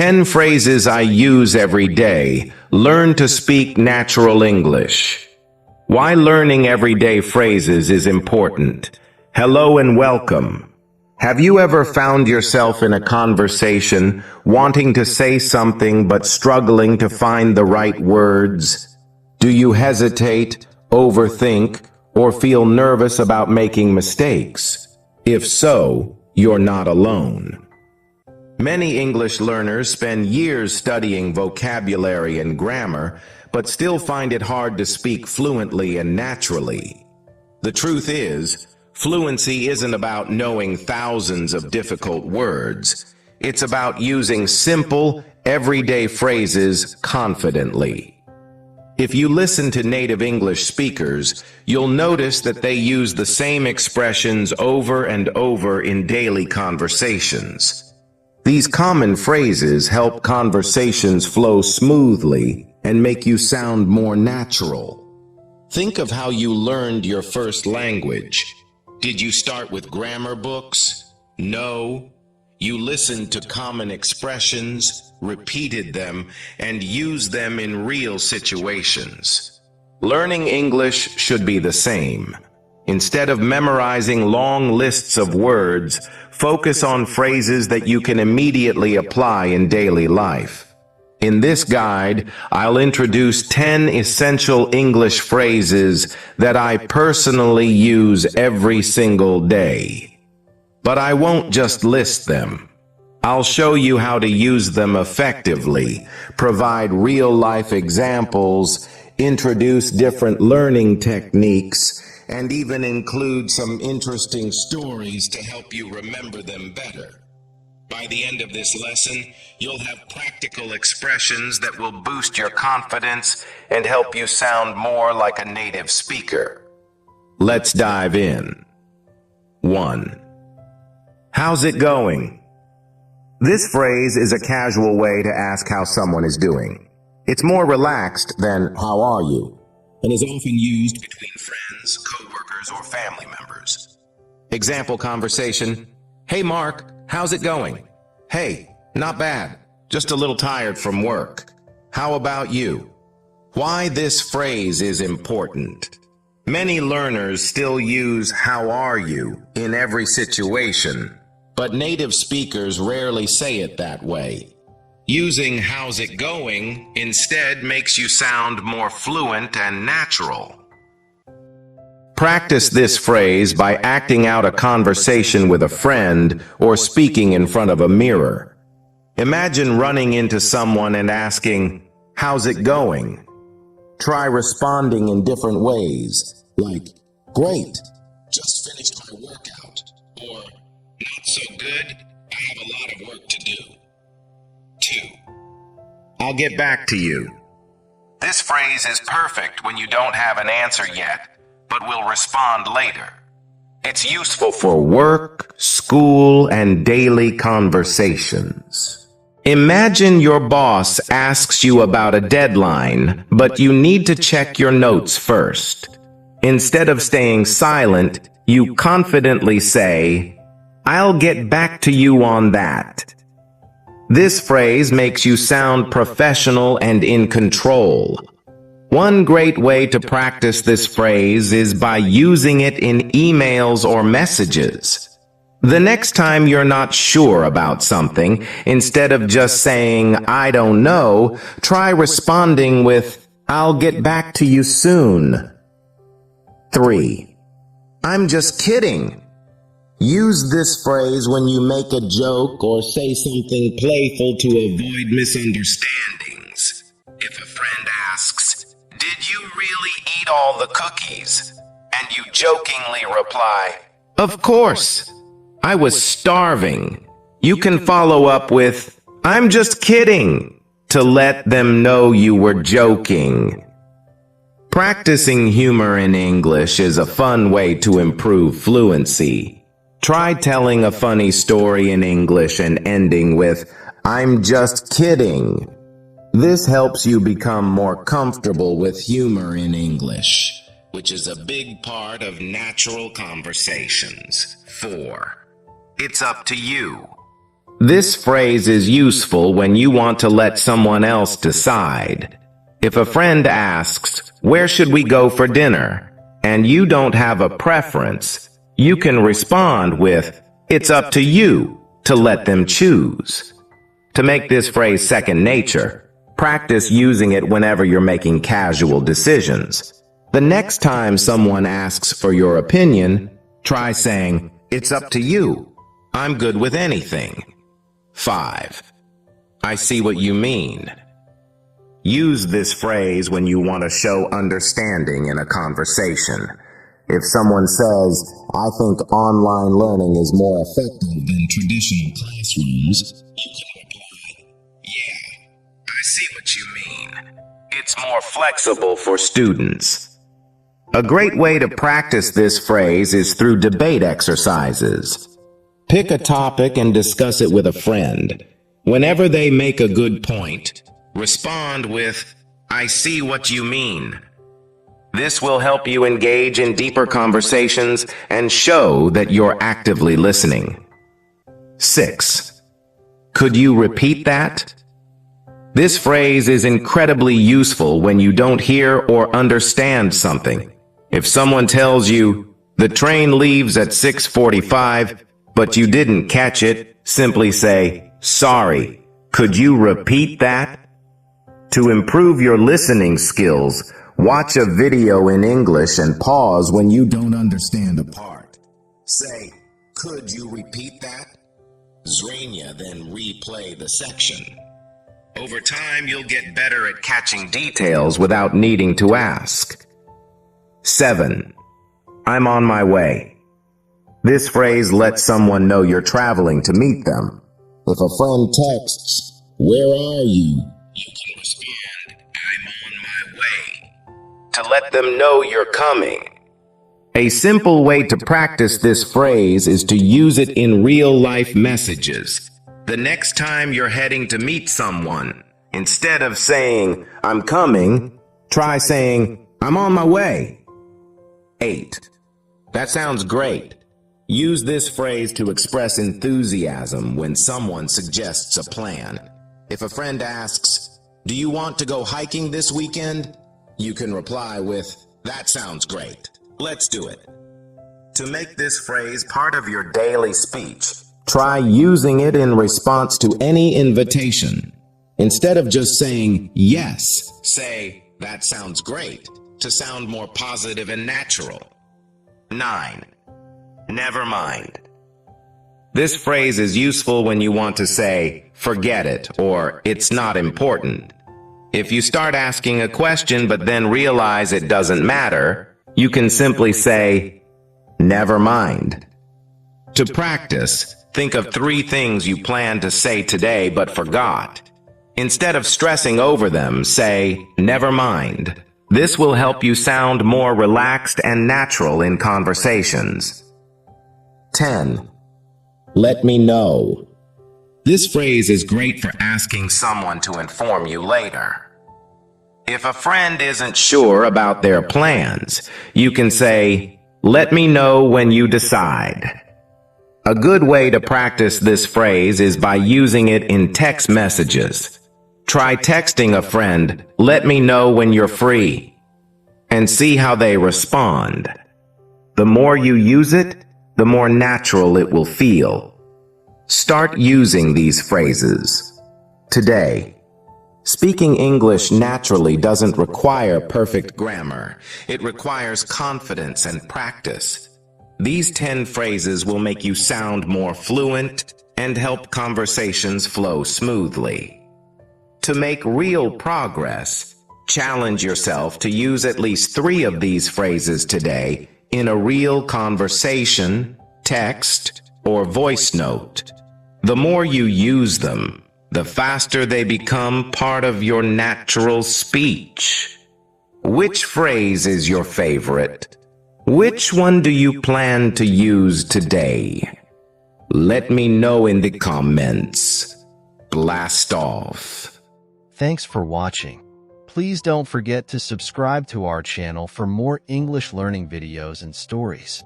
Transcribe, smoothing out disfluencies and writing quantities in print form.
10 phrases I use every day. Learn to speak natural English. Why learning everyday phrases is important. Hello and welcome. Have you ever found yourself in a conversation wanting to say something but struggling to find the right words? Do you hesitate, overthink, or feel nervous about making mistakes? If so, you're not alone. Many English learners spend years studying vocabulary and grammar, but still find it hard to speak fluently and naturally. The truth is, fluency isn't about knowing thousands of difficult words. It's about using simple, everyday phrases confidently. If you listen to native English speakers, you'll notice that they use the same expressions over and over in daily conversations. These common phrases help conversations flow smoothly and make you sound more natural. Think of how you learned your first language. Did you start with grammar books? No. You listened to common expressions, repeated them, and used them in real situations. Learning English should be the same. Instead of memorizing long lists of words, focus on phrases that you can immediately apply in daily life. In this guide, I'll introduce 10 essential English phrases that I personally use every single day. But I won't just list them. I'll show you how to use them effectively, provide real-life examples, introduce different learning techniques, and even include some interesting stories to help you remember them better. By the end of this lesson, you'll have practical expressions that will boost your confidence and help you sound more like a native speaker. Let's dive in. 1. How's it going? This phrase is a casual way to ask how someone is doing. It's more relaxed than "how are you?" and is often used between friends, co-workers, or family members. Example conversation: "Hey Mark, how's it going?" "Hey, not bad. Just a little tired from work. How about you?" Why this phrase is important. Many learners still use "how are you" in every situation, but native speakers rarely say it that way. Using "how's it going" instead makes you sound more fluent and natural. Practice this phrase by acting out a conversation with a friend or speaking in front of a mirror. Imagine running into someone and asking, "How's it going?" Try responding in different ways, like, "Great, just finished my workout," or "Not so good, I have a lot of work to do." 2. I'll get back to you. This phrase is perfect when you don't have an answer yet, but will respond later. It's useful for work, school, and daily conversations. Imagine your boss asks you about a deadline, but you need to check your notes first. Instead of staying silent, you confidently say, "I'll get back to you on that." This phrase makes you sound professional and in control. One great way to practice this phrase is by using it in emails or messages. The next time you're not sure about something, instead of just saying, "I don't know," try responding with, "I'll get back to you soon." 3. I'm just kidding. Use this phrase when you make a joke or say something playful to avoid misunderstandings. If a friend asks, "Did you really eat all the cookies?" and you jokingly reply, "Of course, I was starving," you can follow up with, "I'm just kidding," to let them know you were joking. Practicing humor in English is a fun way to improve fluency. Try telling a funny story in English and ending with, "I'm just kidding." This helps you become more comfortable with humor in English, which is a big part of natural conversations. 4. It's up to you. This phrase is useful when you want to let someone else decide. If a friend asks, "Where should we go for dinner?" and you don't have a preference, you can respond with, "It's up to you," to let them choose. To make this phrase second nature, practice using it whenever you're making casual decisions. The next time someone asks for your opinion, try saying, "It's up to you. I'm good with anything." 5. I see what you mean. Use this phrase when you want to show understanding in a conversation. If someone says, "I think online learning is more effective than traditional classrooms," you can reply, "Yeah, I see what you mean. It's more flexible for students." A great way to practice this phrase is through debate exercises. Pick a topic and discuss it with a friend. Whenever they make a good point, respond with, "I see what you mean." This will help you engage in deeper conversations and show that you're actively listening. 6. Could you repeat that? This phrase is incredibly useful when you don't hear or understand something. If someone tells you, "The train leaves at 6:45, but you didn't catch it," simply say, "Sorry, could you repeat that?" To improve your listening skills, watch a video in English and pause when you don't understand a part. Say, "Could you repeat that?" Zrenia, then replay the section. Over time, you'll get better at catching details without needing to ask. 7. I'm on my way. This phrase lets someone know you're traveling to meet them. If a friend texts, "Where are you?" you can respond, "I'm on my way," to let them know you're coming. A simple way to practice this phrase is to use it in real-life messages. The next time you're heading to meet someone, instead of saying, "I'm coming," try saying, "I'm on my way." 8. That sounds great. Use this phrase to express enthusiasm when someone suggests a plan. If a friend asks, "Do you want to go hiking this weekend?" you can reply with, "That sounds great. Let's do it." To make this phrase part of your daily speech, try using it in response to any invitation. Instead of just saying yes, say, "That sounds great," to sound more positive and natural. 9. Never mind. This phrase is useful when you want to say, "Forget it," or "It's not important." If you start asking a question but then realize it doesn't matter, you can simply say, "Never mind." To practice, think of 3 things you planned to say today but forgot. Instead of stressing over them, say, "Never mind." This will help you sound more relaxed and natural in conversations. 10. Let me know. This phrase is great for asking someone to inform you later. If a friend isn't sure about their plans, you can say, "Let me know when you decide." A good way to practice this phrase is by using it in text messages. Try texting a friend, "Let me know when you're free," and see how they respond. The more you use it, the more natural it will feel. Start using these phrases today. Speaking English naturally doesn't require perfect grammar. It requires confidence and practice. These 10 phrases will make you sound more fluent and help conversations flow smoothly. To make real progress, challenge yourself to use at least 3 of these phrases today in a real conversation, text, or voice note. The more you use them, the faster they become part of your natural speech. Which phrase is your favorite? Which one do you plan to use today? Let me know in the comments. Blast off. Thanks for watching. Please don't forget to subscribe to our channel for more English learning videos and stories.